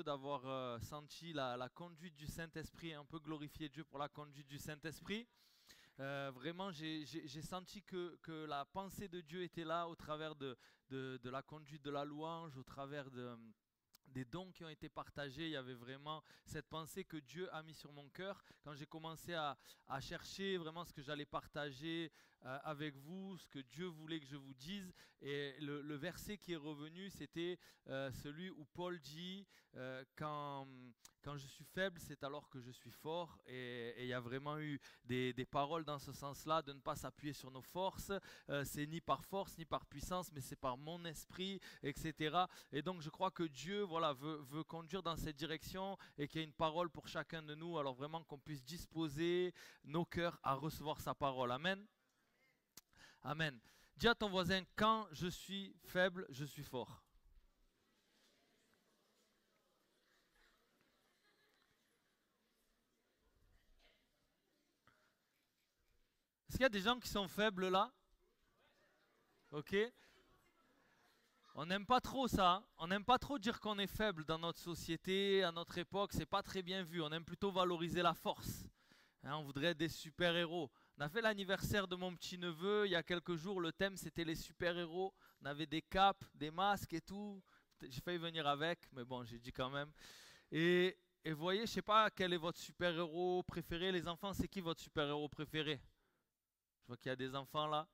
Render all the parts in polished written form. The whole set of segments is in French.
heureux d'avoir senti la conduite du Saint-Esprit, un peu glorifié Dieu pour la conduite du Saint-Esprit. Vraiment, j'ai senti que la pensée de Dieu était là au travers de la conduite de la louange, au travers des dons qui ont été partagés. Il y avait vraiment cette pensée que Dieu a mis sur mon cœur quand j'ai commencé à chercher vraiment ce que j'allais partager avec vous, ce que Dieu voulait que je vous dise. Et le verset qui est revenu, c'était celui où Paul dit quand je suis faible, c'est alors que je suis fort. Et il y a vraiment eu des paroles dans ce sens-là, de ne pas s'appuyer sur nos forces. C'est ni par force, ni par puissance, mais c'est par mon esprit, etc. Et donc je crois que Dieu veut conduire dans cette direction et qu'il y ait une parole pour chacun de nous. Alors vraiment qu'on puisse disposer nos cœurs à recevoir sa parole. Amen. Amen. Dis à ton voisin, quand je suis faible, je suis fort. Est-ce qu'il y a des gens qui sont faibles là? Ok. On n'aime pas trop ça, hein. On n'aime pas trop dire qu'on est faible dans notre société, à notre époque, c'est pas très bien vu. On aime plutôt valoriser la force. Hein, on voudrait être des super-héros. On a fait l'anniversaire de mon petit-neveu il y a quelques jours, le thème c'était les super-héros. On avait des capes, des masques et tout. J'ai failli venir avec, mais bon, j'ai dit quand même. Et vous voyez, je sais pas quel est votre super-héros préféré. Les enfants, c'est qui votre super-héros préféré? Je vois qu'il y a des enfants là.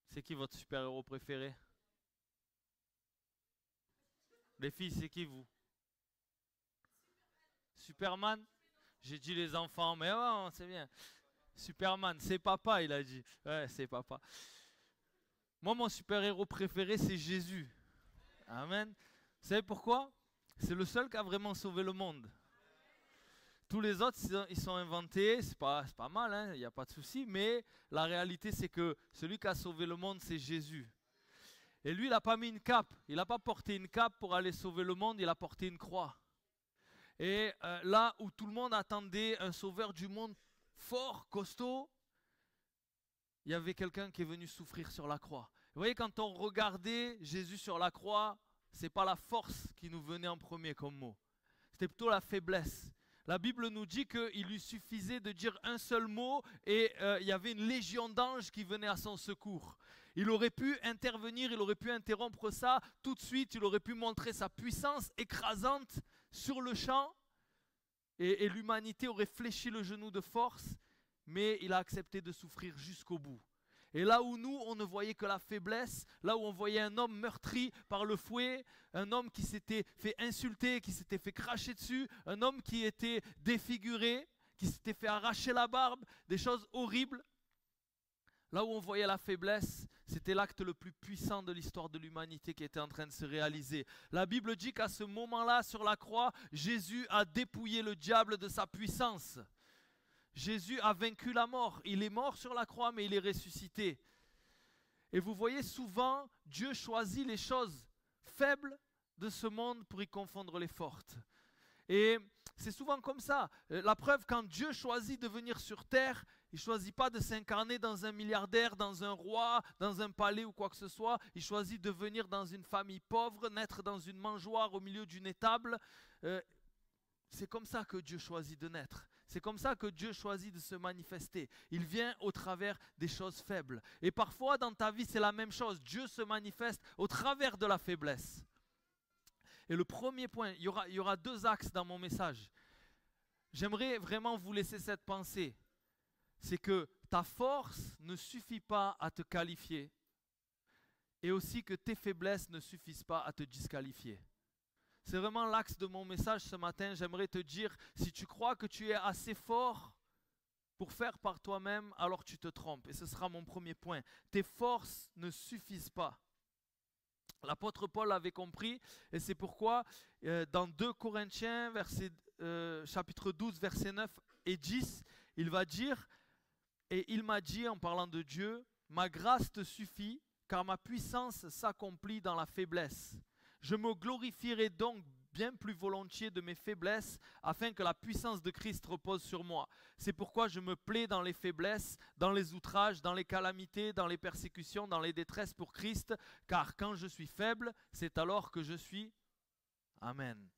C'est qui votre super-héros préféré? Les filles, c'est qui vous? Superman? J'ai dit les enfants, mais ouais, c'est bien. Superman, c'est papa, il a dit. Ouais, c'est papa. Moi, mon super-héros préféré, c'est Jésus. Amen. Vous savez pourquoi? C'est le seul qui a vraiment sauvé le monde. Tous les autres, ils sont inventés, c'est pas mal, hein, il n'y a pas de souci, mais la réalité, c'est que celui qui a sauvé le monde, c'est Jésus. Et lui, il n'a pas mis une cape, il n'a pas porté une cape pour aller sauver le monde, il a porté une croix. Et là où tout le monde attendait un sauveur du monde fort, costaud, il y avait quelqu'un qui est venu souffrir sur la croix. Vous voyez, quand on regardait Jésus sur la croix, ce n'est pas la force qui nous venait en premier comme mot. C'était plutôt la faiblesse. La Bible nous dit qu'il lui suffisait de dire un seul mot et il y avait une légion d'anges qui venaient à son secours. Il aurait pu intervenir, il aurait pu interrompre ça tout de suite, il aurait pu montrer sa puissance écrasante sur le champ et l'humanité aurait fléchi le genou de force, mais il a accepté de souffrir jusqu'au bout. Et là où nous, on ne voyait que la faiblesse, là où on voyait un homme meurtri par le fouet, un homme qui s'était fait insulter, qui s'était fait cracher dessus, un homme qui était défiguré, qui s'était fait arracher la barbe, des choses horribles. Là où on voyait la faiblesse, c'était l'acte le plus puissant de l'histoire de l'humanité qui était en train de se réaliser. La Bible dit qu'à ce moment-là, sur la croix, Jésus a dépouillé le diable de sa puissance. Jésus a vaincu la mort. Il est mort sur la croix, mais il est ressuscité. Et vous voyez, souvent, Dieu choisit les choses faibles de ce monde pour y confondre les fortes. Et c'est souvent comme ça. La preuve, quand Dieu choisit de venir sur terre, il ne choisit pas de s'incarner dans un milliardaire, dans un roi, dans un palais ou quoi que ce soit. Il choisit de venir dans une famille pauvre, naître dans une mangeoire au milieu d'une étable. C'est comme ça que Dieu choisit de naître. C'est comme ça que Dieu choisit de se manifester. Il vient au travers des choses faibles. Et parfois dans ta vie c'est la même chose. Dieu se manifeste au travers de la faiblesse. Et le premier point, il y aura deux axes dans mon message. J'aimerais vraiment vous laisser cette pensée. C'est que ta force ne suffit pas à te qualifier. Et aussi que tes faiblesses ne suffisent pas à te disqualifier. C'est vraiment l'axe de mon message ce matin. J'aimerais te dire, si tu crois que tu es assez fort pour faire par toi-même, alors tu te trompes. Et ce sera mon premier point. Tes forces ne suffisent pas. L'apôtre Paul avait compris, et c'est pourquoi dans 2 Corinthiens, chapitre 12, versets 9 et 10, il va dire, et il m'a dit en parlant de Dieu, ma grâce te suffit, car ma puissance s'accomplit dans la faiblesse. Je me glorifierai donc bien plus volontiers de mes faiblesses, afin que la puissance de Christ repose sur moi. C'est pourquoi je me plais dans les faiblesses, dans les outrages, dans les calamités, dans les persécutions, dans les détresses pour Christ, car quand je suis faible, c'est alors que je suis... Amen.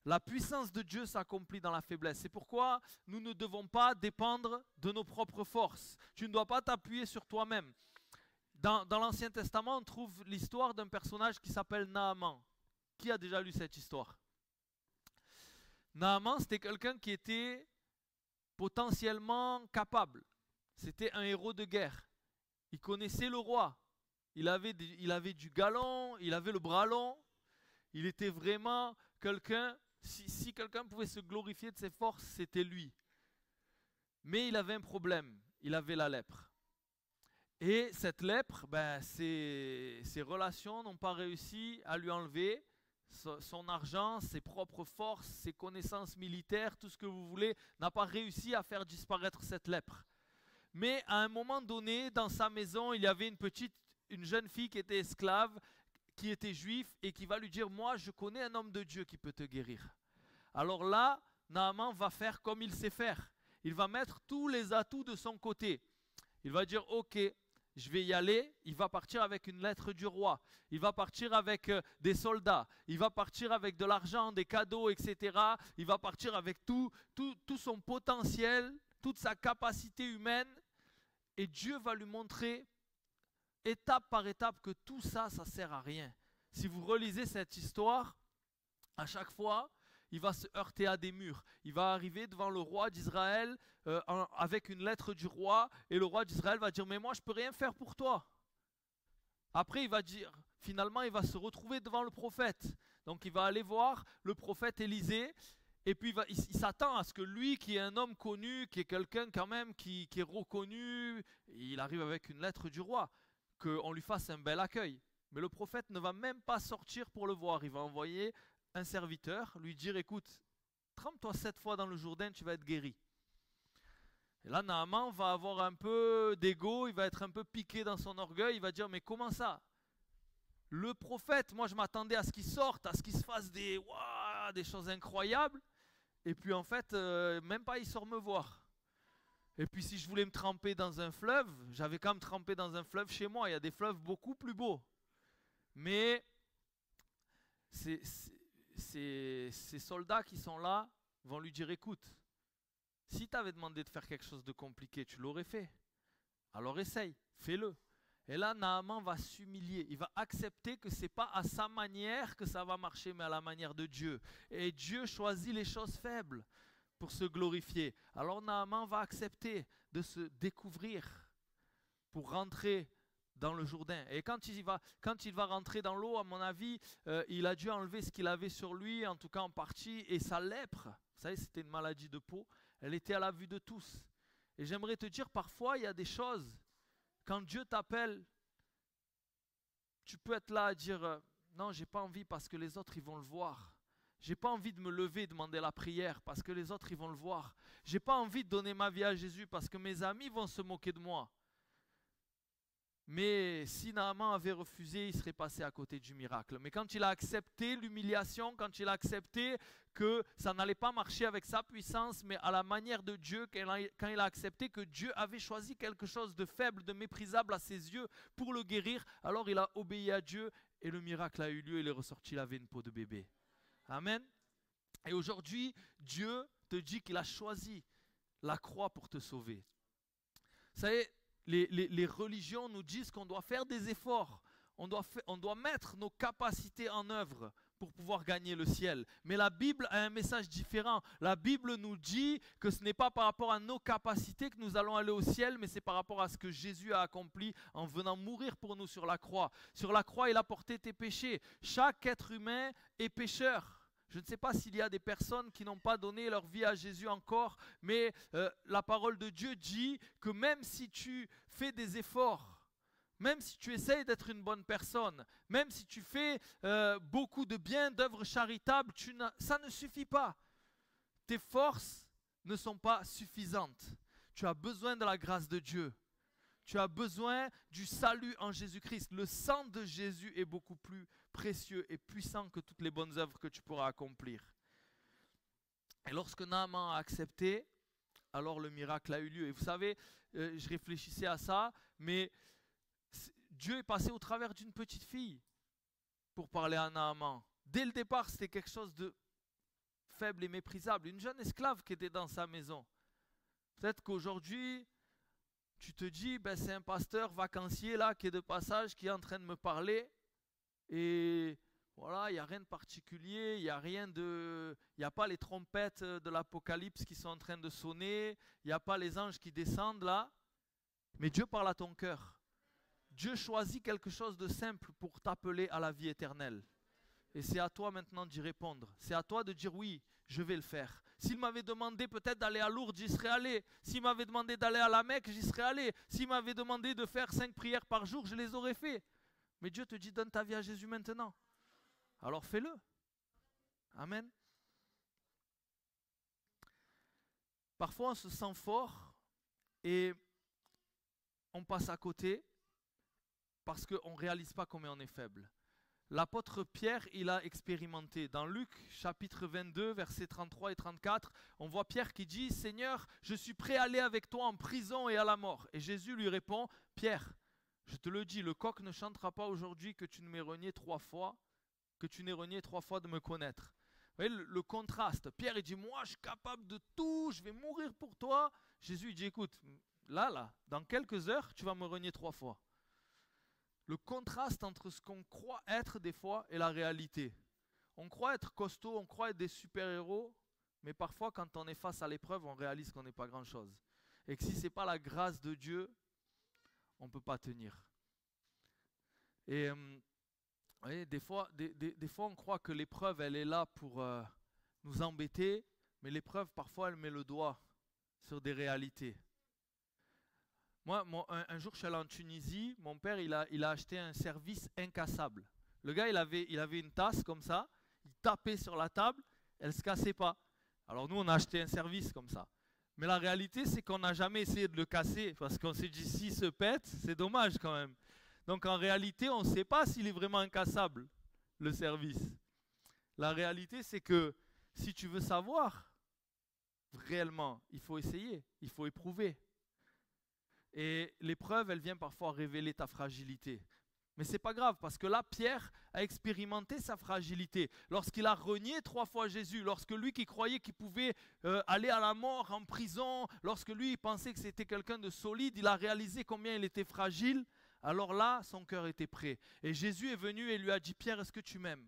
La puissance de Dieu s'accomplit dans la faiblesse. C'est pourquoi nous ne devons pas dépendre de nos propres forces. Tu ne dois pas t'appuyer sur toi-même. Dans l'Ancien Testament, on trouve l'histoire d'un personnage qui s'appelle Naaman. Qui a déjà lu cette histoire? Naaman, c'était quelqu'un qui était potentiellement capable. C'était un héros de guerre. Il connaissait le roi. Il avait du galon, il avait le bras long. Il était vraiment quelqu'un, si quelqu'un pouvait se glorifier de ses forces, c'était lui. Mais il avait un problème, il avait la lèpre. Et cette lèpre, ses relations n'ont pas réussi à lui enlever son argent, ses propres forces, ses connaissances militaires, tout ce que vous voulez, n'a pas réussi à faire disparaître cette lèpre. Mais à un moment donné, dans sa maison, il y avait une jeune fille qui était esclave, qui était juif, et qui va lui dire, moi je connais un homme de Dieu qui peut te guérir. Alors là, Naaman va faire comme il sait faire. Il va mettre tous les atouts de son côté. Il va dire, ok, je vais y aller. Il va partir avec une lettre du roi. Il va partir avec des soldats. Il va partir avec de l'argent, des cadeaux, etc. Il va partir avec tout son potentiel, toute sa capacité humaine. Et Dieu va lui montrer, étape par étape, que tout ça, ça ne sert à rien. Si vous relisez cette histoire, à chaque fois, il va se heurter à des murs. Il va arriver devant le roi d'Israël avec une lettre du roi, et le roi d'Israël va dire, mais moi je ne peux rien faire pour toi. Après il va dire, finalement il va se retrouver devant le prophète. Donc il va aller voir le prophète Élisée, et puis il s'attend à ce que lui, qui est un homme connu, qui est quelqu'un quand même qui est reconnu, il arrive avec une lettre du roi, qu'on lui fasse un bel accueil. Mais le prophète ne va même pas sortir pour le voir. Il va envoyer un serviteur, lui dire, écoute, trempe-toi 7 fois dans le Jourdain, tu vas être guéri. Et là, Naaman va avoir un peu d'ego, il va être un peu piqué dans son orgueil, il va dire, mais comment ça? Le prophète, moi je m'attendais à ce qu'il sorte, à ce qu'il se fasse des choses incroyables, et puis en fait, même pas il sort me voir. Et puis si je voulais me tremper dans un fleuve, j'avais quand même trempé dans un fleuve chez moi, il y a des fleuves beaucoup plus beaux. Mais ces soldats qui sont là vont lui dire, écoute, si tu avais demandé de faire quelque chose de compliqué, tu l'aurais fait. Alors essaye, fais-le. Et là, Naaman va s'humilier. Il va accepter que ce n'est pas à sa manière que ça va marcher, mais à la manière de Dieu. Et Dieu choisit les choses faibles pour se glorifier. Alors Naaman va accepter de se découvrir pour rentrer dans le Jourdain. Et quand il va rentrer dans l'eau, à mon avis, il a dû enlever ce qu'il avait sur lui, en tout cas en partie, et sa lèpre, vous savez, c'était une maladie de peau, elle était à la vue de tous. Et j'aimerais te dire, parfois, il y a des choses, quand Dieu t'appelle, tu peux être là à dire, non, j'ai pas envie parce que les autres, ils vont le voir. J'ai pas envie de me lever et demander la prière parce que les autres, ils vont le voir. J'ai pas envie de donner ma vie à Jésus parce que mes amis vont se moquer de moi. Mais si Naaman avait refusé, il serait passé à côté du miracle. Mais quand il a accepté l'humiliation, quand il a accepté que ça n'allait pas marcher avec sa puissance, mais à la manière de Dieu, quand il a accepté que Dieu avait choisi quelque chose de faible, de méprisable à ses yeux pour le guérir, alors il a obéi à Dieu et le miracle a eu lieu, il est ressorti, il avait une peau de bébé. Amen. Et aujourd'hui, Dieu te dit qu'il a choisi la croix pour te sauver. Vous savez, les religions nous disent qu'on doit faire des efforts, on doit mettre nos capacités en œuvre pour pouvoir gagner le ciel. Mais la Bible a un message différent. La Bible nous dit que ce n'est pas par rapport à nos capacités que nous allons aller au ciel, mais c'est par rapport à ce que Jésus a accompli en venant mourir pour nous sur la croix. Sur la croix, il a porté tes péchés. Chaque être humain est pécheur. Je ne sais pas s'il y a des personnes qui n'ont pas donné leur vie à Jésus encore, mais la parole de Dieu dit que même si tu fais des efforts, même si tu essayes d'être une bonne personne, même si tu fais beaucoup de bien, d'œuvres charitables, ça ne suffit pas. Tes forces ne sont pas suffisantes. Tu as besoin de la grâce de Dieu. Tu as besoin du salut en Jésus-Christ. Le sang de Jésus est beaucoup plus précieux et puissant que toutes les bonnes œuvres que tu pourras accomplir. Et lorsque Naaman a accepté, alors le miracle a eu lieu. Et vous savez, je réfléchissais à ça, mais Dieu est passé au travers d'une petite fille pour parler à Naaman. Dès le départ, c'était quelque chose faible et méprisable, une jeune esclave qui était dans sa maison. Peut-être qu'aujourd'hui, tu te dis, ben, c'est un pasteur vacancier là qui est de passage, qui est en train de me parler. Et voilà, il n'y a rien de particulier, il n'y a pas les trompettes de l'Apocalypse qui sont en train de sonner, il n'y a pas les anges qui descendent là. Mais Dieu parle à ton cœur. Dieu choisit quelque chose de simple pour t'appeler à la vie éternelle. Et c'est à toi maintenant d'y répondre. C'est à toi de dire oui, je vais le faire. S'il m'avait demandé peut-être d'aller à Lourdes, j'y serais allé. S'il m'avait demandé d'aller à la Mecque, j'y serais allé. S'il m'avait demandé de faire 5 prières par jour, je les aurais fait. Mais Dieu te dit, donne ta vie à Jésus maintenant. Alors fais-le. Amen. Parfois on se sent fort et on passe à côté parce qu'on ne réalise pas combien on est faible. L'apôtre Pierre, il a expérimenté. Dans Luc chapitre 22, versets 33 et 34, on voit Pierre qui dit « Seigneur, je suis prêt à aller avec toi en prison et à la mort. » Et Jésus lui répond « Pierre, je te le dis, le coq ne chantera pas aujourd'hui que tu ne m'aies renié 3 fois, que tu n'aies renié 3 fois de me connaître. » Vous voyez le contraste. Pierre, il dit « Moi, je suis capable de tout, je vais mourir pour toi. » Jésus, il dit « Écoute, là, dans quelques heures, tu vas me renier 3 fois. » Le contraste entre ce qu'on croit être des fois et la réalité. On croit être costaud, on croit être des super-héros, mais parfois quand on est face à l'épreuve, on réalise qu'on n'est pas grand-chose. Et que si ce n'est pas la grâce de Dieu, on ne peut pas tenir. Et vous voyez, des fois, on croit que l'épreuve, elle est là pour nous embêter, mais l'épreuve, parfois, elle met le doigt sur des réalités. Moi, un jour, je suis allé en Tunisie. Mon père, il a acheté un service incassable. Le gars, il avait une tasse comme ça. Il tapait sur la table. Elle ne se cassait pas. Alors nous, on a acheté un service comme ça. Mais la réalité, c'est qu'on n'a jamais essayé de le casser. Parce qu'on s'est dit, s'il se pète, c'est dommage quand même. Donc en réalité, on ne sait pas s'il est vraiment incassable, le service. La réalité, c'est que si tu veux savoir, réellement, il faut essayer. Il faut éprouver. Et l'épreuve, elle vient parfois révéler ta fragilité. Mais ce n'est pas grave, parce que là, Pierre a expérimenté sa fragilité. Lorsqu'il a renié 3 fois Jésus, lorsque lui qui croyait qu'il pouvait aller à la mort, en prison, lorsque lui il pensait que c'était quelqu'un de solide, il a réalisé combien il était fragile. Alors là, son cœur était prêt. Et Jésus est venu et lui a dit, Pierre, est-ce que tu m'aimes?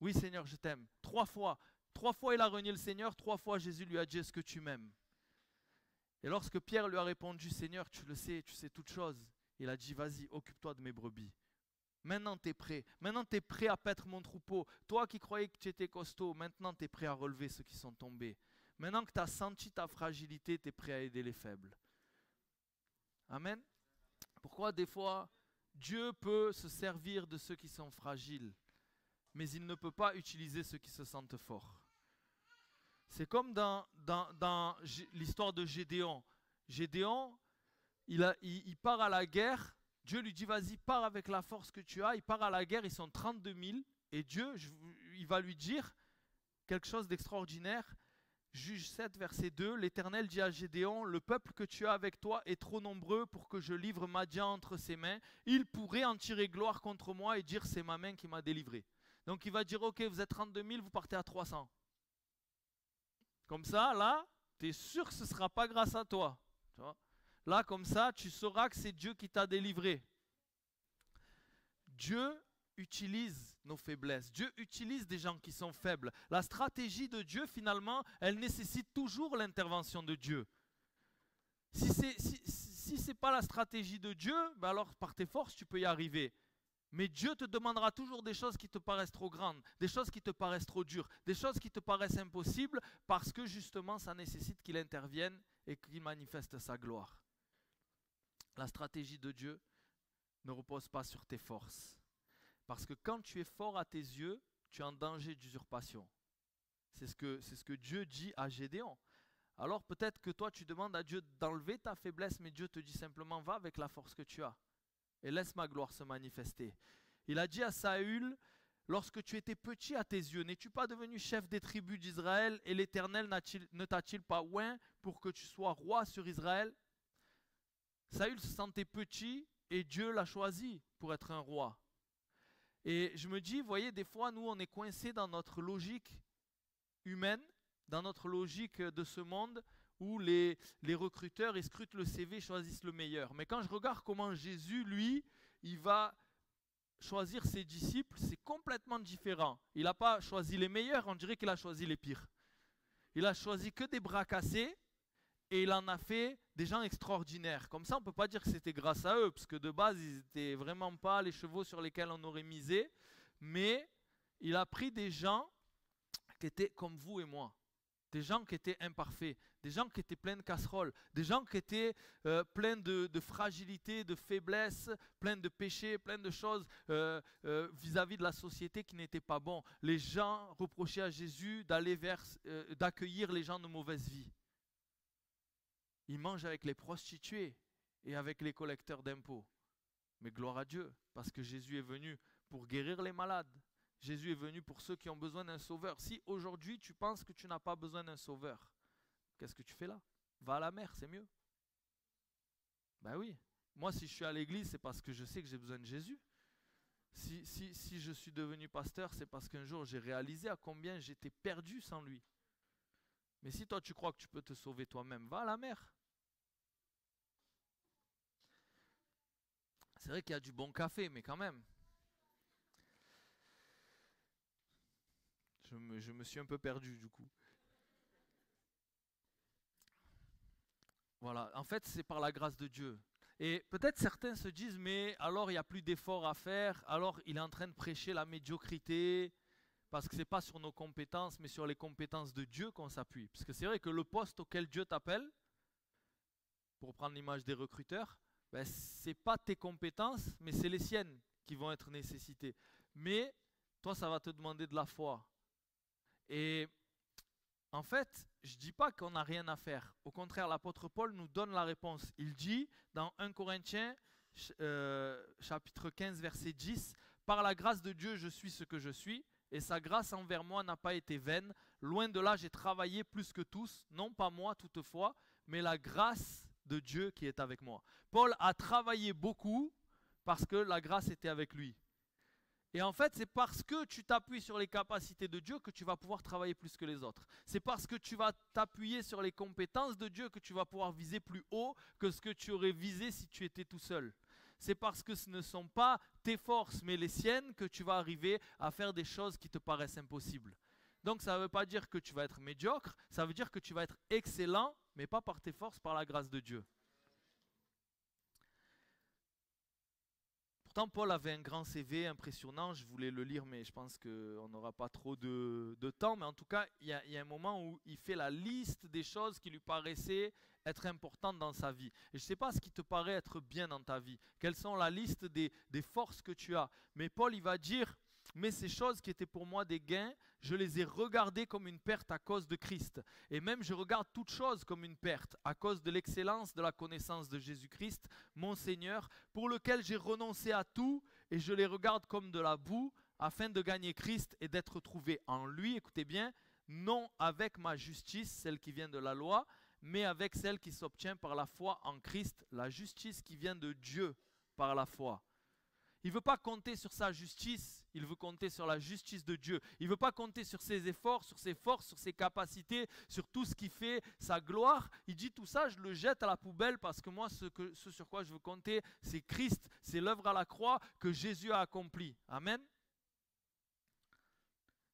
Oui, Seigneur, je t'aime. 3 fois. 3 fois, il a renié le Seigneur. 3 fois, Jésus lui a dit, est-ce que tu m'aimes? Et lorsque Pierre lui a répondu, Seigneur, tu le sais, tu sais toutes choses, il a dit, vas-y, occupe-toi de mes brebis. Maintenant, tu es prêt. Maintenant, tu es prêt à paître mon troupeau. Toi qui croyais que tu étais costaud, maintenant, tu es prêt à relever ceux qui sont tombés. Maintenant que tu as senti ta fragilité, tu es prêt à aider les faibles. Amen. Pourquoi des fois, Dieu peut se servir de ceux qui sont fragiles, mais il ne peut pas utiliser ceux qui se sentent forts. C'est comme dans l'histoire de Gédéon. Gédéon, il part à la guerre. Dieu lui dit, vas-y, pars avec la force que tu as. Il part à la guerre, ils sont 32 000. Et Dieu, il va lui dire quelque chose d'extraordinaire. Juge 7, verset 2. L'Éternel dit à Gédéon, le peuple que tu as avec toi est trop nombreux pour que je livre Madian entre ses mains. Il pourrait en tirer gloire contre moi et dire, c'est ma main qui m'a délivré. Donc il va dire, ok, vous êtes 32 000, vous partez à 300. Comme ça, là, tu es sûr que ce ne sera pas grâce à toi. Tu vois? Là, comme ça, tu sauras que c'est Dieu qui t'a délivré. Dieu utilise nos faiblesses. Dieu utilise des gens qui sont faibles. La stratégie de Dieu, finalement, elle nécessite toujours l'intervention de Dieu. Si ce n'est pas la stratégie de Dieu, ben alors par tes forces, tu peux y arriver. Mais Dieu te demandera toujours des choses qui te paraissent trop grandes, des choses qui te paraissent trop dures, des choses qui te paraissent impossibles, parce que justement, ça nécessite qu'il intervienne et qu'il manifeste sa gloire. La stratégie de Dieu ne repose pas sur tes forces. Parce que quand tu es fort à tes yeux, tu es en danger d'usurpation. C'est ce que Dieu dit à Gédéon. Alors peut-être que toi, tu demandes à Dieu d'enlever ta faiblesse, mais Dieu te dit simplement, va avec la force que tu as. Et laisse ma gloire se manifester. Il a dit à Saül, lorsque tu étais petit à tes yeux, n'es-tu pas devenu chef des tribus d'Israël et l'Éternel ne t'a-t-il pas oint pour que tu sois roi sur Israël? Saül se sentait petit et Dieu l'a choisi pour être un roi. Et je me dis, vous voyez, des fois, nous, on est coincés dans notre logique humaine, dans notre logique de ce monde, où les recruteurs, ils scrutent le CV, choisissent le meilleur. Mais quand je regarde comment Jésus, lui, il va choisir ses disciples, c'est complètement différent. Il n'a pas choisi les meilleurs, on dirait qu'il a choisi les pires. Il a choisi que des bras cassés et il en a fait des gens extraordinaires. Comme ça, on ne peut pas dire que c'était grâce à eux, parce que de base, ils n'étaient vraiment pas les chevaux sur lesquels on aurait misé. Mais il a pris des gens qui étaient comme vous et moi. Des gens qui étaient imparfaits, des gens qui étaient pleins de casseroles, des gens qui étaient pleins de fragilité, de faiblesse, pleins de péchés, pleins de choses vis-à-vis de la société qui n'étaient pas bons. Les gens reprochaient à Jésus d'accueillir les gens de mauvaise vie. Il mange avec les prostituées et avec les collecteurs d'impôts. Mais gloire à Dieu, parce que Jésus est venu pour guérir les malades. Jésus est venu pour ceux qui ont besoin d'un sauveur. Si aujourd'hui tu penses que tu n'as pas besoin d'un sauveur, qu'est-ce que tu fais là? Va à la mer, c'est mieux. Ben oui. Moi, si je suis à l'église, c'est parce que je sais que j'ai besoin de Jésus. Si je suis devenu pasteur, c'est parce qu'un jour j'ai réalisé à combien j'étais perdu sans lui. Mais si toi tu crois que tu peux te sauver toi-même, va à la mer. C'est vrai qu'il y a du bon café, mais quand même. Je me suis un peu perdu du coup. Voilà, en fait c'est par la grâce de Dieu. Et peut-être certains se disent, mais alors il n'y a plus d'efforts à faire, alors il est en train de prêcher la médiocrité, parce que ce n'est pas sur nos compétences, mais sur les compétences de Dieu qu'on s'appuie. Parce que c'est vrai que le poste auquel Dieu t'appelle, pour prendre l'image des recruteurs, ben, ce n'est pas tes compétences, mais c'est les siennes qui vont être nécessitées. Mais toi, ça va te demander de la foi. Et en fait, je ne dis pas qu'on n'a rien à faire. Au contraire, l'apôtre Paul nous donne la réponse. Il dit dans 1 Corinthiens, chapitre 15, verset 10, « Par la grâce de Dieu, je suis ce que je suis, et sa grâce envers moi n'a pas été vaine. Loin de là, j'ai travaillé plus que tous, non pas moi toutefois, mais la grâce de Dieu qui est avec moi. » Paul a travaillé beaucoup parce que la grâce était avec lui. Et en fait, c'est parce que tu t'appuies sur les capacités de Dieu que tu vas pouvoir travailler plus que les autres. C'est parce que tu vas t'appuyer sur les compétences de Dieu que tu vas pouvoir viser plus haut que ce que tu aurais visé si tu étais tout seul. C'est parce que ce ne sont pas tes forces mais les siennes que tu vas arriver à faire des choses qui te paraissent impossibles. Donc ça ne veut pas dire que tu vas être médiocre, ça veut dire que tu vas être excellent, mais pas par tes forces, par la grâce de Dieu. Pourtant, Paul avait un grand CV impressionnant, je voulais le lire, mais je pense qu'on n'aura pas trop de temps. Mais en tout cas, il y a un moment où il fait la liste des choses qui lui paraissaient être importantes dans sa vie. Et je ne sais pas ce qui te paraît être bien dans ta vie, quelles sont la liste des forces que tu as. Mais Paul, il va dire, mais ces choses qui étaient pour moi des gains, je les ai regardées comme une perte à cause de Christ. Et même je regarde toutes choses comme une perte à cause de l'excellence de la connaissance de Jésus-Christ, mon Seigneur, pour lequel j'ai renoncé à tout et je les regarde comme de la boue afin de gagner Christ et d'être trouvé en lui, écoutez bien, non avec ma justice, celle qui vient de la loi, mais avec celle qui s'obtient par la foi en Christ, la justice qui vient de Dieu par la foi. Il ne veut pas compter sur sa justice, il veut compter sur la justice de Dieu. Il ne veut pas compter sur ses efforts, sur ses forces, sur ses capacités, sur tout ce qui fait sa gloire. Il dit tout ça, je le jette à la poubelle parce que moi, ce sur quoi je veux compter, c'est Christ, c'est l'œuvre à la croix que Jésus a accomplie. Amen.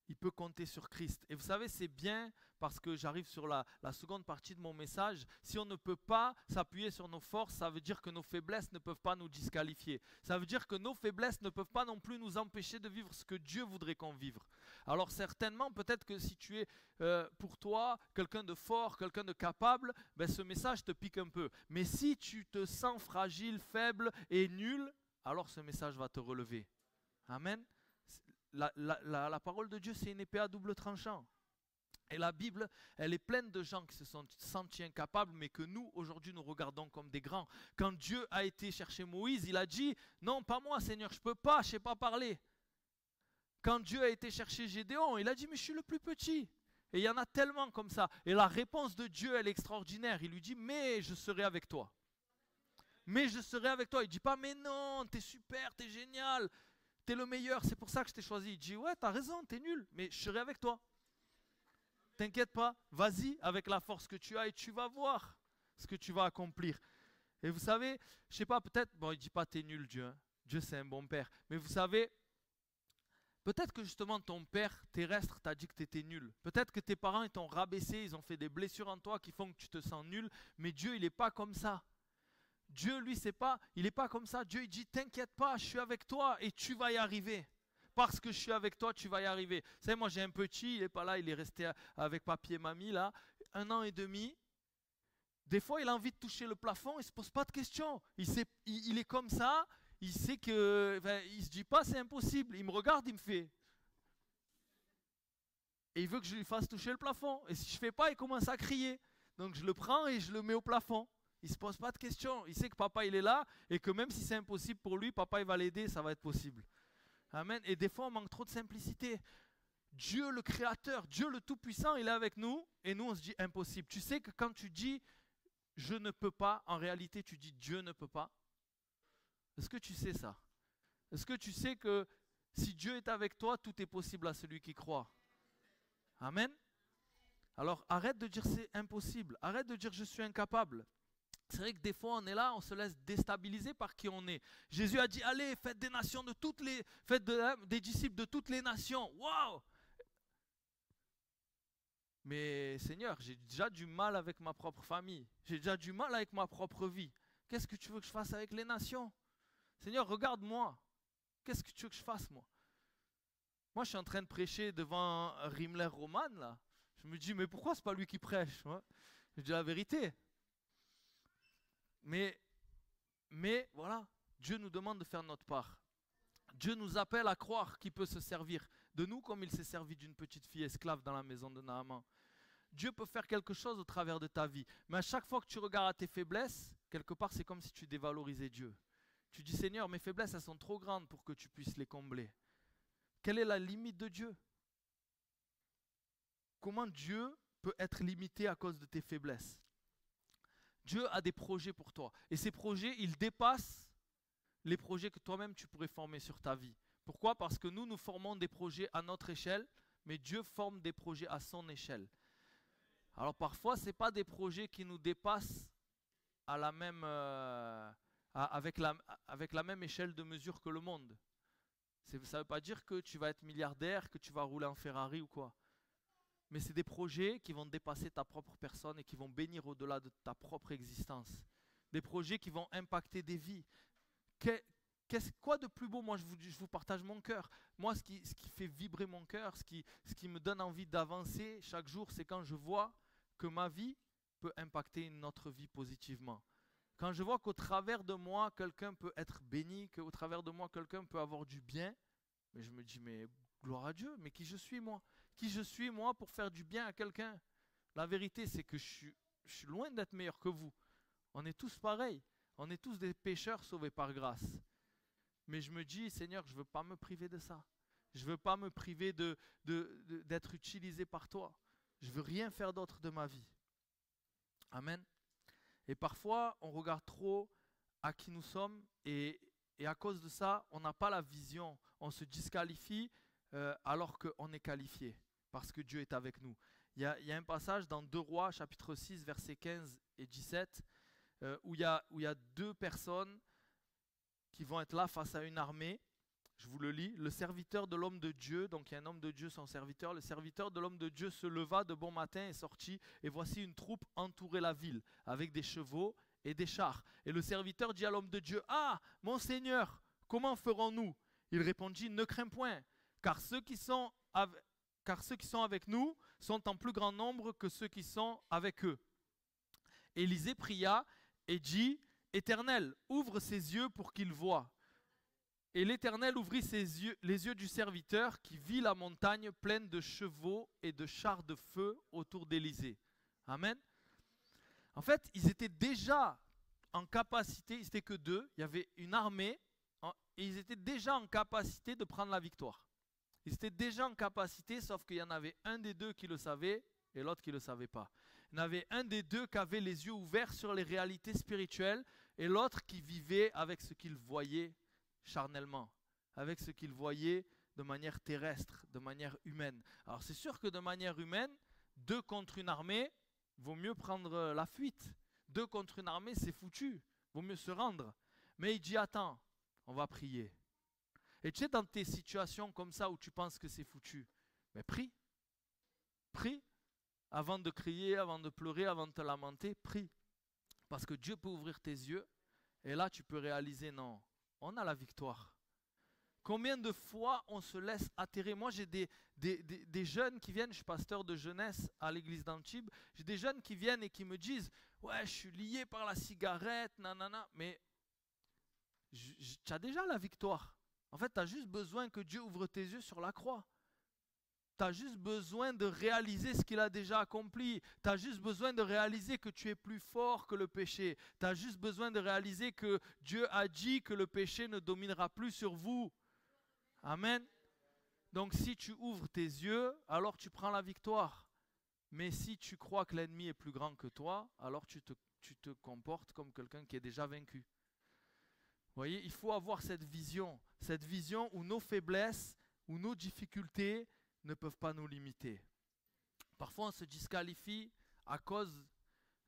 Il peut compter sur Christ. Et vous savez, c'est bien parce que j'arrive sur la seconde partie de mon message. Si on ne peut pas s'appuyer sur nos forces, ça veut dire que nos faiblesses ne peuvent pas nous disqualifier. Ça veut dire que nos faiblesses ne peuvent pas non plus nous empêcher de vivre ce que Dieu voudrait qu'on vive. Alors certainement, peut-être que si tu es pour toi quelqu'un de fort, quelqu'un de capable, ben ce message te pique un peu. Mais si tu te sens fragile, faible et nul, alors ce message va te relever. Amen. La parole de Dieu, c'est une épée à double tranchant. Et la Bible, elle est pleine de gens qui se sont sentis incapables, mais que nous, aujourd'hui, nous regardons comme des grands. Quand Dieu a été chercher Moïse, il a dit, non, pas moi, Seigneur, je ne peux pas, je ne sais pas parler. Quand Dieu a été chercher Gédéon, il a dit, mais je suis le plus petit. Et il y en a tellement comme ça. Et la réponse de Dieu, elle est extraordinaire. Il lui dit, mais je serai avec toi. Mais je serai avec toi. Il ne dit pas, mais non, t'es super, t'es génial. T'es le meilleur, c'est pour ça que je t'ai choisi. Il dit, ouais, t'as raison, t'es nul, mais je serai avec toi. t'inquiète pas, vas-y avec la force que tu as et tu vas voir ce que tu vas accomplir. Et vous savez, je sais pas, peut-être, bon, il dit pas t'es nul Dieu, hein. Dieu c'est un bon père. Mais vous savez, peut-être que justement ton père terrestre t'a dit que tu étais nul. Peut-être que tes parents ils t'ont rabaissé, ils ont fait des blessures en toi qui font que tu te sens nul. Mais Dieu, il n'est pas comme ça. Dieu, lui, il n'est pas comme ça. Dieu, il dit, t'inquiète pas, je suis avec toi et tu vas y arriver. Parce que je suis avec toi, tu vas y arriver. Vous savez, moi j'ai un petit, il n'est pas là, il est resté avec papy et mamie là, 1 an et demi. Des fois, il a envie de toucher le plafond, il ne se pose pas de questions. Il est comme ça, il sait que, enfin, il se dit pas c'est impossible. Il me regarde, il me fait. Et il veut que je lui fasse toucher le plafond. Et si je ne fais pas, il commence à crier. Donc je le prends et je le mets au plafond. Il ne se pose pas de questions. Il sait que papa il est là et que même si c'est impossible pour lui, papa il va l'aider, ça va être possible. Amen. Et des fois, on manque trop de simplicité. Dieu le Créateur, Dieu le Tout-Puissant, il est avec nous et nous on se dit impossible. Tu sais que quand tu dis je ne peux pas, en réalité tu dis Dieu ne peut pas. Est-ce que tu sais ça? Est-ce que tu sais que si Dieu est avec toi, tout est possible à celui qui croit? Amen. Alors arrête de dire c'est impossible, arrête de dire je suis incapable. C'est vrai que des fois on est là, on se laisse déstabiliser par qui on est. Jésus a dit allez, faites des nations de toutes les, des disciples de toutes les nations. Waouh! Mais Seigneur, j'ai déjà du mal avec ma propre famille. J'ai déjà du mal avec ma propre vie. Qu'est-ce que tu veux que je fasse avec les nations? Seigneur, regarde-moi. Qu'est-ce que tu veux que je fasse, moi? Moi, je suis en train de prêcher devant Rimler Roman, là. Je me dis, mais pourquoi c'est pas lui qui prêche, hein? Je dis la vérité. Mais voilà, Dieu nous demande de faire notre part. Dieu nous appelle à croire qu'il peut se servir de nous comme il s'est servi d'une petite fille esclave dans la maison de Naaman. Dieu peut faire quelque chose au travers de ta vie. Mais à chaque fois que tu regardes à tes faiblesses, quelque part c'est comme si tu dévalorisais Dieu. Tu dis Seigneur, mes faiblesses elles sont trop grandes pour que tu puisses les combler. Quelle est la limite de Dieu? Comment Dieu peut être limité à cause de tes faiblesses? Dieu a des projets pour toi. Et ces projets, ils dépassent les projets que toi-même tu pourrais former sur ta vie. Pourquoi? Parce que nous formons des projets à notre échelle, mais Dieu forme des projets à son échelle. Alors parfois, ce n'est pas des projets qui nous dépassent à la même, avec la même échelle de mesure que le monde. Ça ne veut pas dire que tu vas être milliardaire, que tu vas rouler en Ferrari ou quoi. Mais c'est des projets qui vont dépasser ta propre personne et qui vont bénir au-delà de ta propre existence. Des projets qui vont impacter des vies. Quoi de plus beau? Moi, je vous partage mon cœur. Moi, ce qui fait vibrer mon cœur, ce qui me donne envie d'avancer chaque jour, c'est quand je vois que ma vie peut impacter une autre vie positivement. Quand je vois qu'au travers de moi, quelqu'un peut être béni, qu'au travers de moi, quelqu'un peut avoir du bien, mais je me dis, mais gloire à Dieu, mais qui je suis moi? Qui je suis moi pour faire du bien à quelqu'un? La vérité, c'est que je suis loin d'être meilleur que vous. On est tous pareils. On est tous des pécheurs sauvés par grâce. Mais je me dis, Seigneur, je ne veux pas me priver de ça. Je ne veux pas me priver d'être utilisé par toi. Je ne veux rien faire d'autre de ma vie. Amen. Et parfois, on regarde trop à qui nous sommes et à cause de ça, on n'a pas la vision. On se disqualifie alors qu'on est qualifié parce que Dieu est avec nous. Il y a un passage dans 2 Rois, chapitre 6, versets 15 et 17, où il y a 2 personnes qui vont être là face à une armée. Je vous le lis. Le serviteur de l'homme de Dieu, donc il y a un homme de Dieu, son serviteur, le serviteur de l'homme de Dieu se leva de bon matin et sortit, et voici une troupe entourait la ville, avec des chevaux et des chars. Et le serviteur dit à l'homme de Dieu, « Ah, mon Seigneur, comment ferons-nous » Il répondit, « Ne crains point, car ceux qui sont avec nous sont en plus grand nombre que ceux qui sont avec eux. » Élisée pria et dit, « Éternel, ouvre ses yeux pour qu'il voie. » Et l'Éternel ouvrit les yeux du serviteur qui vit la montagne pleine de chevaux et de chars de feu autour d'Élysée. Amen. En fait, ils étaient déjà en capacité, ils n'étaient que 2, il y avait une armée, et ils étaient déjà en capacité de prendre la victoire. Ils étaient déjà en capacité, sauf qu'il y en avait un des 2 qui le savait et l'autre qui ne le savait pas. Il y en avait un des 2 qui avait les yeux ouverts sur les réalités spirituelles et l'autre qui vivait avec ce qu'il voyait charnellement, avec ce qu'il voyait de manière terrestre, de manière humaine. Alors c'est sûr que de manière humaine, 2 contre une armée, vaut mieux prendre la fuite. 2 contre une armée, c'est foutu. Vaut mieux se rendre. Mais il dit, attends, on va prier. Et tu sais, dans tes situations comme ça où tu penses que c'est foutu, mais prie. Prie. Avant de crier, avant de pleurer, avant de te lamenter, prie. Parce que Dieu peut ouvrir tes yeux. Et là, tu peux réaliser, non, on a la victoire. Combien de fois on se laisse atterrer? Moi, j'ai des jeunes qui viennent, je suis pasteur de jeunesse à l'église d'Antibes, j'ai des jeunes qui viennent et qui me disent, ouais, je suis lié par la cigarette, nanana, mais tu as déjà la victoire. En fait, tu as juste besoin que Dieu ouvre tes yeux sur la croix. Tu as juste besoin de réaliser ce qu'il a déjà accompli. Tu as juste besoin de réaliser que tu es plus fort que le péché. Tu as juste besoin de réaliser que Dieu a dit que le péché ne dominera plus sur vous. Amen. Donc si tu ouvres tes yeux, alors tu prends la victoire. Mais si tu crois que l'ennemi est plus grand que toi, alors tu te comportes comme quelqu'un qui est déjà vaincu. Vous voyez, il faut avoir cette vision où nos faiblesses, où nos difficultés ne peuvent pas nous limiter. Parfois, on se disqualifie à cause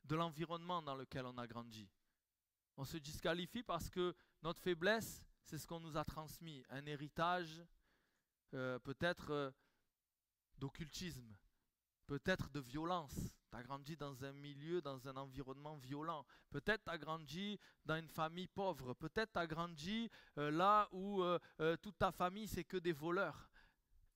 de l'environnement dans lequel on a grandi. On se disqualifie parce que notre faiblesse, c'est ce qu'on nous a transmis. Un héritage, peut-être d'occultisme, peut-être de violence. Tu as grandi dans un milieu, dans un environnement violent. Peut-être tu as grandi dans une famille pauvre. Peut-être tu as grandi là où toute ta famille, c'est que des voleurs.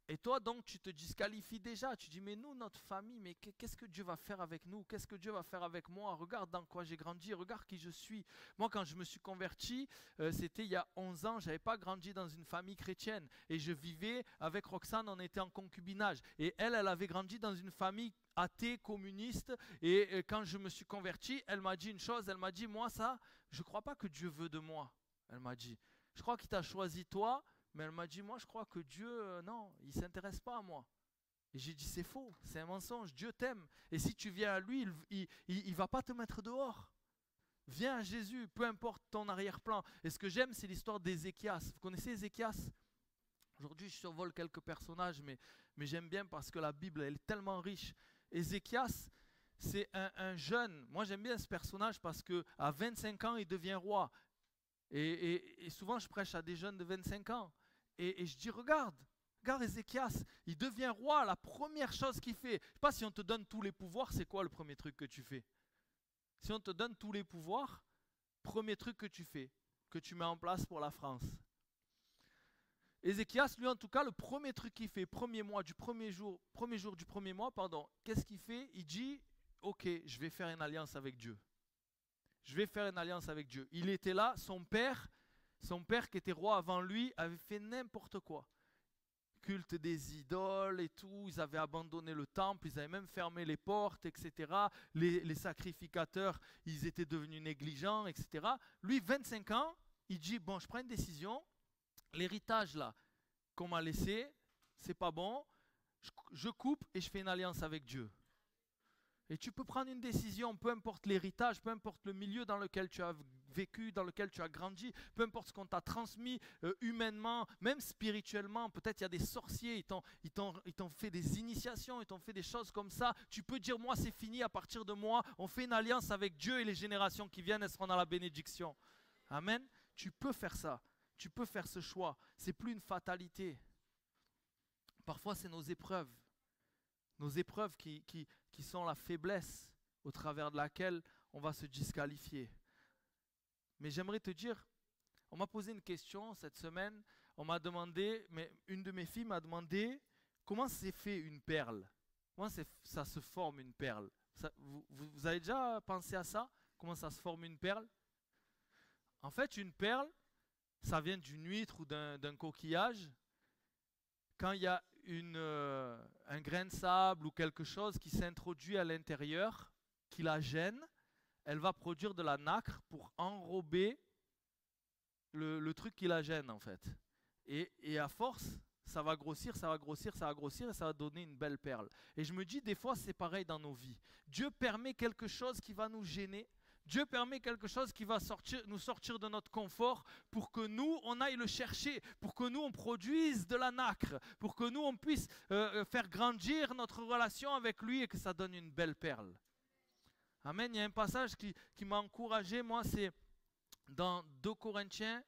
Et toi, donc, tu te disqualifies déjà. Tu dis, mais nous, notre famille, mais qu'est-ce que Dieu va faire avec nous? Qu'est-ce que Dieu va faire avec moi? Regarde dans quoi j'ai grandi, regarde qui je suis. Moi, quand je me suis converti, c'était il y a 11 ans. Je n'avais pas grandi dans une famille chrétienne. Et je vivais avec Roxane, on était en concubinage. Et elle avait grandi dans une famille athée, communiste. Et quand je me suis converti, elle m'a dit une chose. Elle m'a dit, moi, ça, je ne crois pas que Dieu veut de moi. Elle m'a dit, je crois qu'il t'a choisi toi. Mais elle m'a dit, moi je crois que Dieu, non, il ne s'intéresse pas à moi. Et j'ai dit, c'est faux, c'est un mensonge, Dieu t'aime. Et si tu viens à lui, il ne va pas te mettre dehors. Viens à Jésus, peu importe ton arrière-plan. Et ce que j'aime, c'est l'histoire d'Ézéchias. Vous connaissez Ézéchias? Aujourd'hui, je survole quelques personnages, mais j'aime bien parce que la Bible, elle est tellement riche. Ézéchias, c'est un jeune. Moi, j'aime bien ce personnage parce qu'à 25 ans, il devient roi. Et souvent, je prêche à des jeunes de 25 ans. Et je dis, regarde Ézéchias, il devient roi, la première chose qu'il fait. Je ne sais pas si on te donne tous les pouvoirs, c'est quoi le premier truc que tu fais? Si on te donne tous les pouvoirs, premier truc que tu fais, que tu mets en place pour la France. Ézéchias, lui en tout cas, le premier truc qu'il fait, premier jour du premier mois, qu'est-ce qu'il fait? Il dit, ok, je vais faire une alliance avec Dieu. Je vais faire une alliance avec Dieu. Il était là, son père qui était roi avant lui, avait fait n'importe quoi. Culte des idoles et tout, ils avaient abandonné le temple, ils avaient même fermé les portes, etc. Les sacrificateurs, ils étaient devenus négligents, etc. Lui, 25 ans, il dit, bon, je prends une décision, l'héritage là qu'on m'a laissé, c'est pas bon, je coupe et je fais une alliance avec Dieu. Et tu peux prendre une décision, peu importe l'héritage, peu importe le milieu dans lequel tu as vécu, dans lequel tu as grandi, peu importe ce qu'on t'a transmis humainement, même spirituellement. Peut-être il y a des sorciers, ils t'ont fait des initiations, ils t'ont fait des choses comme ça. Tu peux dire, moi c'est fini, à partir de moi, on fait une alliance avec Dieu et les générations qui viennent, elles seront dans la bénédiction. Amen. Tu peux faire ça, tu peux faire ce choix. C'est plus une fatalité. Parfois c'est nos épreuves. Nos épreuves qui sont la faiblesse au travers de laquelle on va se disqualifier. Mais j'aimerais te dire, on m'a posé une question cette semaine, on m'a demandé, une de mes filles m'a demandé comment s'est fait une perle. Comment ça se forme une perle? Vous avez déjà pensé à ça? Comment ça se forme une perle? En fait, une perle, ça vient d'une huître ou d'un coquillage. Quand il y a un grain de sable ou quelque chose qui s'introduit à l'intérieur, qui la gêne, elle va produire de la nacre pour enrober le truc qui la gêne en fait. Et à force, ça va grossir, ça va grossir, ça va grossir et ça va donner une belle perle. Et je me dis, des fois c'est pareil dans nos vies. Dieu permet quelque chose qui va nous gêner. Dieu permet quelque chose qui va nous sortir de notre confort pour que nous, on aille le chercher, pour que nous, on produise de la nacre, pour que nous, on puisse faire grandir notre relation avec lui et que ça donne une belle perle. Amen. Il y a un passage qui m'a encouragé, moi, c'est dans 2 Corinthiens,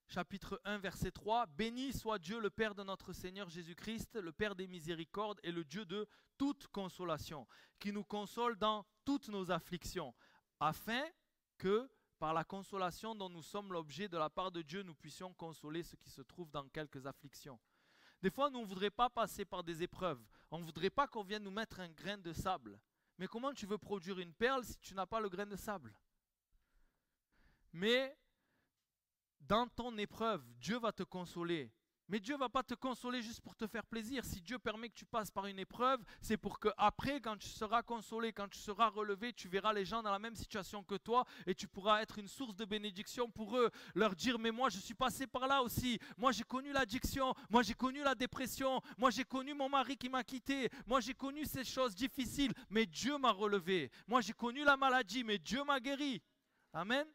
chapitre 1, verset 3. « Béni soit Dieu, le Père de notre Seigneur Jésus-Christ, le Père des miséricordes et le Dieu de toute consolation, qui nous console dans toutes nos afflictions, afin que, par la consolation dont nous sommes l'objet de la part de Dieu, nous puissions consoler ceux qui se trouvent dans quelques afflictions. » Des fois, nous ne voudrions pas passer par des épreuves. On ne voudrait pas qu'on vienne nous mettre un grain de sable. Mais comment tu veux produire une perle si tu n'as pas le grain de sable? Mais dans ton épreuve, Dieu va te consoler. Mais Dieu ne va pas te consoler juste pour te faire plaisir. Si Dieu permet que tu passes par une épreuve, c'est pour que après, quand tu seras consolé, quand tu seras relevé, tu verras les gens dans la même situation que toi et tu pourras être une source de bénédiction pour eux. Leur dire, mais moi je suis passé par là aussi. Moi j'ai connu l'addiction, moi j'ai connu la dépression, moi j'ai connu mon mari qui m'a quitté, moi j'ai connu ces choses difficiles, mais Dieu m'a relevé. Moi j'ai connu la maladie, mais Dieu m'a guéri. Amen.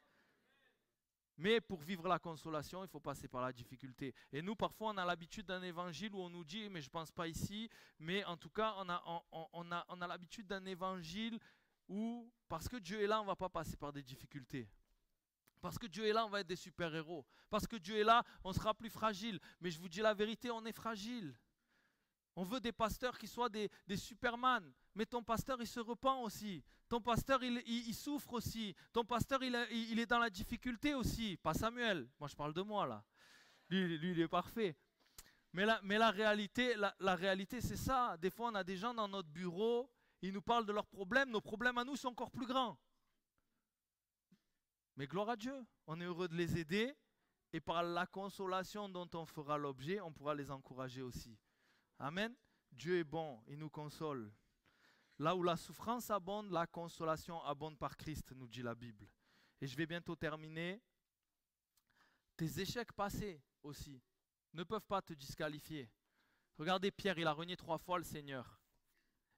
Mais pour vivre la consolation, il faut passer par la difficulté. Et nous, parfois, on a l'habitude d'un évangile où on nous dit, mais je ne pense pas ici, mais en tout cas, on a l'habitude d'un évangile où, parce que Dieu est là, on ne va pas passer par des difficultés. Parce que Dieu est là, on va être des super-héros. Parce que Dieu est là, on sera plus fragile. Mais je vous dis la vérité, on est fragile. On veut des pasteurs qui soient des superman. Mais ton pasteur, il se repent aussi. Ton pasteur, il souffre aussi. Ton pasteur, il est dans la difficulté aussi. Pas Samuel. Moi, je parle de moi, là. Lui il est parfait. Mais la réalité, la réalité, c'est ça. Des fois, on a des gens dans notre bureau, ils nous parlent de leurs problèmes. Nos problèmes à nous sont encore plus grands. Mais gloire à Dieu. On est heureux de les aider. Et par la consolation dont on fera l'objet, on pourra les encourager aussi. Amen. Dieu est bon, il nous console. Là où la souffrance abonde, la consolation abonde par Christ, nous dit la Bible. Et je vais bientôt terminer. Tes échecs passés aussi ne peuvent pas te disqualifier. Regardez Pierre, il a renié 3 fois le Seigneur.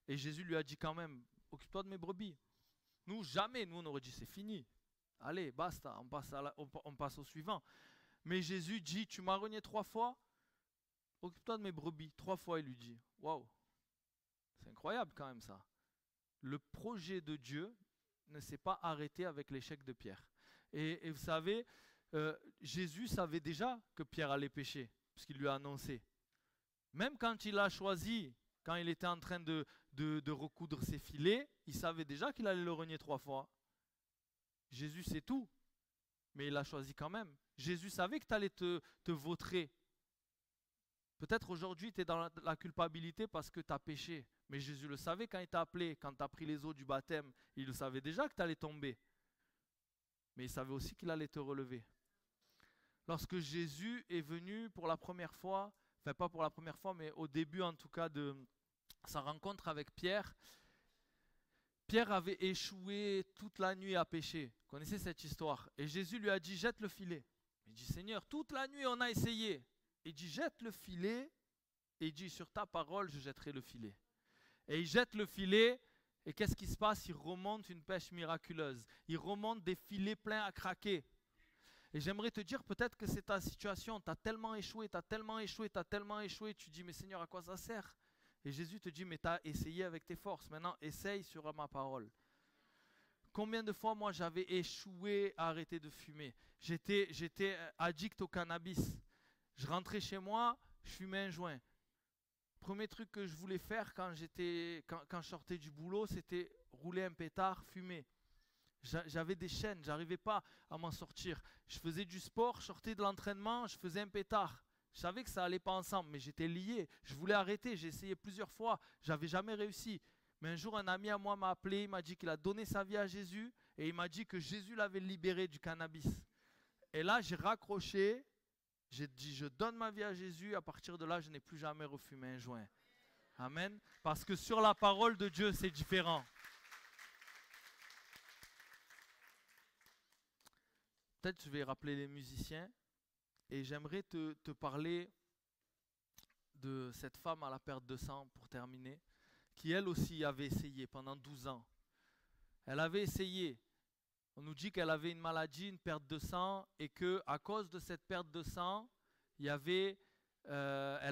Et Jésus lui a dit quand même, occupe-toi de mes brebis. Nous, jamais, nous on aurait dit c'est fini. Allez, basta, on passe au suivant. Mais Jésus dit, tu m'as renié 3 fois, occupe-toi de mes brebis. 3 fois, il lui dit. Waouh, c'est incroyable quand même ça. Le projet de Dieu ne s'est pas arrêté avec l'échec de Pierre. Et vous savez, Jésus savait déjà que Pierre allait pécher, puisqu'il lui a annoncé. Même quand il a choisi, quand il était en train de recoudre ses filets, il savait déjà qu'il allait le renier 3 fois. Jésus sait tout, mais il a choisi quand même. Jésus savait que tu allais te vautrer. Peut-être aujourd'hui, tu es dans la culpabilité parce que tu as péché. Mais Jésus le savait quand il t'a appelé, quand tu as pris les eaux du baptême. Il le savait déjà que tu allais tomber. Mais il savait aussi qu'il allait te relever. Lorsque Jésus est venu pour la première fois, enfin pas pour la première fois, mais au début en tout cas de sa rencontre avec Pierre, Pierre avait échoué toute la nuit à pécher. Vous connaissez cette histoire? Et Jésus lui a dit, jette le filet. Il dit, Seigneur, toute la nuit on a essayé. Il dit, jette le filet. Et il dit, sur ta parole, je jetterai le filet. Et il jette le filet. Et qu'est-ce qui se passe? Il remonte une pêche miraculeuse. Il remonte des filets pleins à craquer. Et j'aimerais te dire, peut-être que c'est ta situation. Tu as tellement échoué, tu as tellement échoué, tu as tellement échoué. Tu dis, mais Seigneur, à quoi ça sert? Et Jésus te dit, mais tu as essayé avec tes forces. Maintenant, essaye sur ma parole. Combien de fois, moi, j'avais échoué à arrêter de fumer? J'étais addict au cannabis. Je rentrais chez moi, je fumais un joint. Premier truc que je voulais faire quand je sortais du boulot, c'était rouler un pétard, fumer. J'avais des chaînes, j'arrivais pas à m'en sortir. Je faisais du sport, je sortais de l'entraînement, je faisais un pétard. Je savais que ça allait pas ensemble, mais j'étais lié. Je voulais arrêter, j'ai essayé plusieurs fois, j'avais jamais réussi. Mais un jour, un ami à moi m'a appelé, il m'a dit qu'il a donné sa vie à Jésus et il m'a dit que Jésus l'avait libéré du cannabis. Et là, j'ai raccroché. J'ai dit, je donne ma vie à Jésus. À partir de là, je n'ai plus jamais refumé un joint. Amen. Parce que sur la parole de Dieu, c'est différent. Peut-être je vais rappeler les musiciens. Et j'aimerais te parler de cette femme à la perte de sang, pour terminer, qui elle aussi avait essayé pendant 12 ans. Elle avait essayé. On nous dit qu'elle avait une maladie, une perte de sang, et qu'à cause de cette perte de sang, elle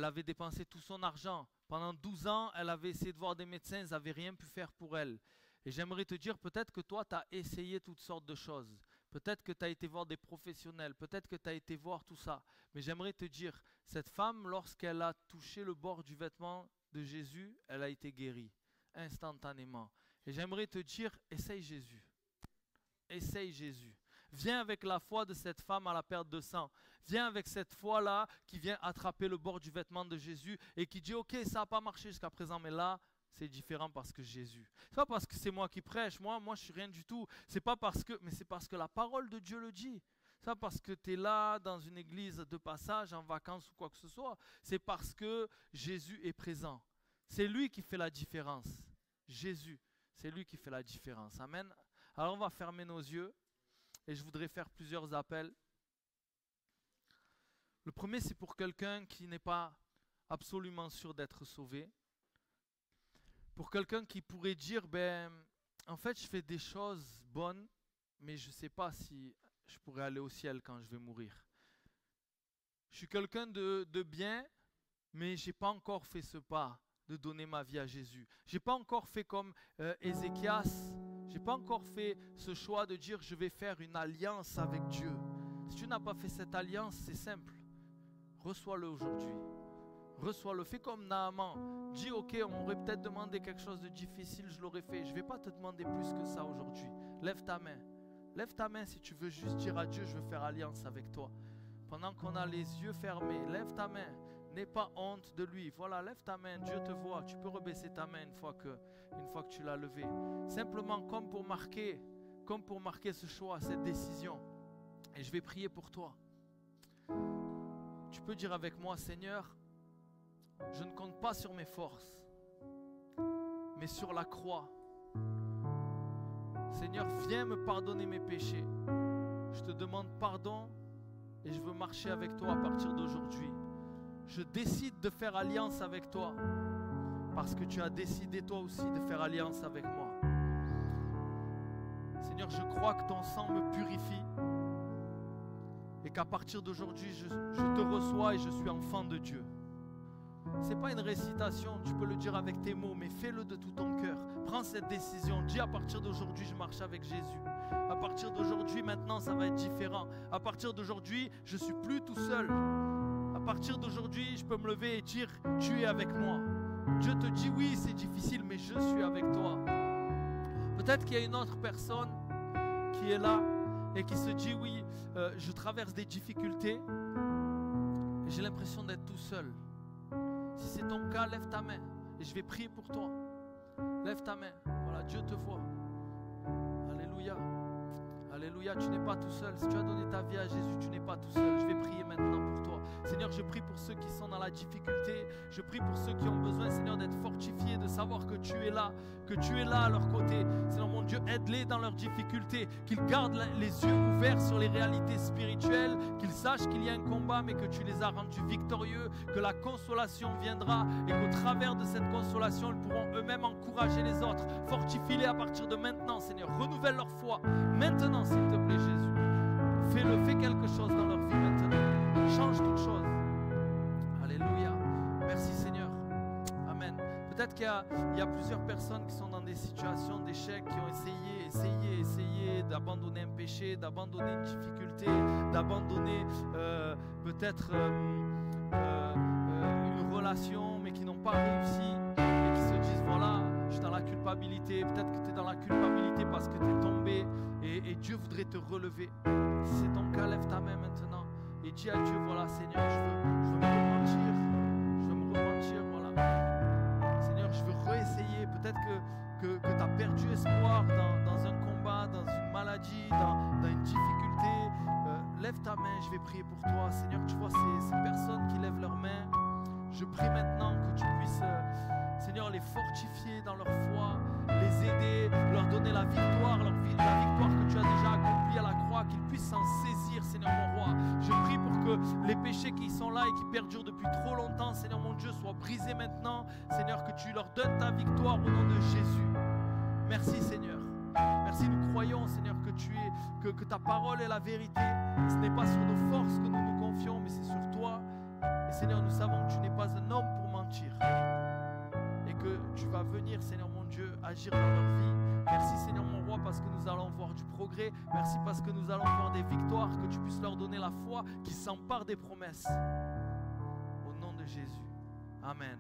avait dépensé tout son argent. Pendant 12 ans, elle avait essayé de voir des médecins, ils n'avaient rien pu faire pour elle. Et j'aimerais te dire, peut-être que toi, tu as essayé toutes sortes de choses. Peut-être que tu as été voir des professionnels, peut-être que tu as été voir tout ça. Mais j'aimerais te dire, cette femme, lorsqu'elle a touché le bord du vêtement de Jésus, elle a été guérie instantanément. Et j'aimerais te dire, essaye Jésus. Essaye Jésus. Viens avec la foi de cette femme à la perte de sang. Viens avec cette foi-là qui vient attraper le bord du vêtement de Jésus et qui dit, ok, ça n'a pas marché jusqu'à présent, mais là, c'est différent parce que Jésus. C'est pas parce que c'est moi qui prêche, moi je suis rien du tout. C'est pas parce que, mais c'est parce que la parole de Dieu le dit. C'est pas parce que tu es là dans une église de passage, en vacances ou quoi que ce soit. C'est parce que Jésus est présent. C'est lui qui fait la différence. Jésus, c'est lui qui fait la différence. Amen. Alors on va fermer nos yeux et je voudrais faire plusieurs appels. Le premier, c'est pour quelqu'un qui n'est pas absolument sûr d'être sauvé. Pour quelqu'un qui pourrait dire, en fait, je fais des choses bonnes, mais je ne sais pas si je pourrais aller au ciel quand je vais mourir. Je suis quelqu'un de bien, mais je n'ai pas encore fait ce pas de donner ma vie à Jésus. Je n'ai pas encore fait comme Ézéchias. Je n'ai pas encore fait ce choix de dire je vais faire une alliance avec Dieu. Si tu n'as pas fait cette alliance, c'est simple. Reçois-le aujourd'hui. Reçois-le. Fais comme Naaman. Dis ok, on m'aurait peut-être demandé quelque chose de difficile, je l'aurais fait. Je ne vais pas te demander plus que ça aujourd'hui. Lève ta main. Lève ta main si tu veux juste dire à Dieu je veux faire alliance avec toi. Pendant qu'on a les yeux fermés, lève ta main. N'aie pas honte de lui. Voilà, lève ta main, Dieu te voit. Tu peux rebaisser ta main une fois que tu l'as levée. Simplement comme pour marquer ce choix, cette décision. Et je vais prier pour toi. Tu peux dire avec moi, Seigneur, je ne compte pas sur mes forces, mais sur la croix. Seigneur, viens me pardonner mes péchés. Je te demande pardon et je veux marcher avec toi à partir d'aujourd'hui. Je décide de faire alliance avec toi parce que tu as décidé toi aussi de faire alliance avec moi. Seigneur, je crois que ton sang me purifie et qu'à partir d'aujourd'hui, je te reçois et je suis enfant de Dieu. Ce n'est pas une récitation, tu peux le dire avec tes mots, mais fais-le de tout ton cœur. Prends cette décision, dis à partir d'aujourd'hui, je marche avec Jésus. À partir d'aujourd'hui, maintenant, ça va être différent. À partir d'aujourd'hui, je ne suis plus tout seul. À partir d'aujourd'hui, je peux me lever et dire, tu es avec moi. Dieu te dit, oui, c'est difficile, mais je suis avec toi. Peut-être qu'il y a une autre personne qui est là et qui se dit, oui, je traverse des difficultés et j'ai l'impression d'être tout seul. Si c'est ton cas, lève ta main et je vais prier pour toi. Lève ta main. Voilà, Dieu te voit. Alléluia. Alléluia, tu n'es pas tout seul. Si tu as donné ta vie à Jésus, tu n'es pas tout seul. Je vais prier maintenant pour toi. Seigneur, je prie pour ceux qui sont dans la difficulté. Je prie pour ceux qui ont besoin, Seigneur, d'être fortifiés, de savoir que tu es là à leur côté. Seigneur, mon Dieu, aide-les dans leurs difficultés. Qu'ils gardent les yeux ouverts sur les réalités spirituelles. Qu'ils sachent qu'il y a un combat, mais que tu les as rendus victorieux. Que la consolation viendra et qu'au travers de cette consolation, ils pourront eux-mêmes encourager les autres. Fortifie-les à partir de maintenant, Seigneur. Renouvelle leur foi. Maintenant, s'il te plaît, Jésus. Fais quelque chose dans leur vie maintenant. Change toute chose. Alléluia. Merci Seigneur. Amen. Peut-être qu'il y a plusieurs personnes qui sont dans des situations d'échec, qui ont essayé d'abandonner un péché, d'abandonner une difficulté, d'abandonner peut-être une relation, mais qui n'ont pas réussi et qui se disent voilà, je suis dans la culpabilité. Peut-être que tu es dans la culpabilité parce que tu es tombé et Dieu voudrait te relever. Si c'est ton cas, lève ta main maintenant et dis à Dieu, voilà Seigneur, je veux me repentir, voilà. Seigneur, je veux réessayer. Peut-être que tu as perdu espoir dans un combat, dans une maladie, dans une difficulté. Lève ta main, je vais prier pour toi. Seigneur, tu vois ces personnes qui lèvent leurs mains. Je prie maintenant que tu puisses, Seigneur, les fortifier dans leur foi, les aider, leur donner la victoire que tu as déjà accomplie à la croix, qu'ils puissent s'en saisir, Seigneur mon roi. Je prie pour que les péchés qui sont là et qui perdurent depuis trop longtemps, Seigneur mon Dieu, soient brisés maintenant. Seigneur, que tu leur donnes ta victoire au nom de Jésus. Merci Seigneur. Merci Merci, nous croyons, Seigneur, que ta parole est la vérité. Ce n'est pas sur nos forces que nous nous confions, mais c'est sur toi. Et Seigneur, nous savons que tu n'es pas un homme pour mentir. Et que tu vas venir, Seigneur mon Dieu, agir dans leur vie. Merci, Seigneur mon roi, parce que nous allons voir du progrès. Merci parce que nous allons voir des victoires, que tu puisses leur donner la foi qui s'empare des promesses. Au nom de Jésus. Amen.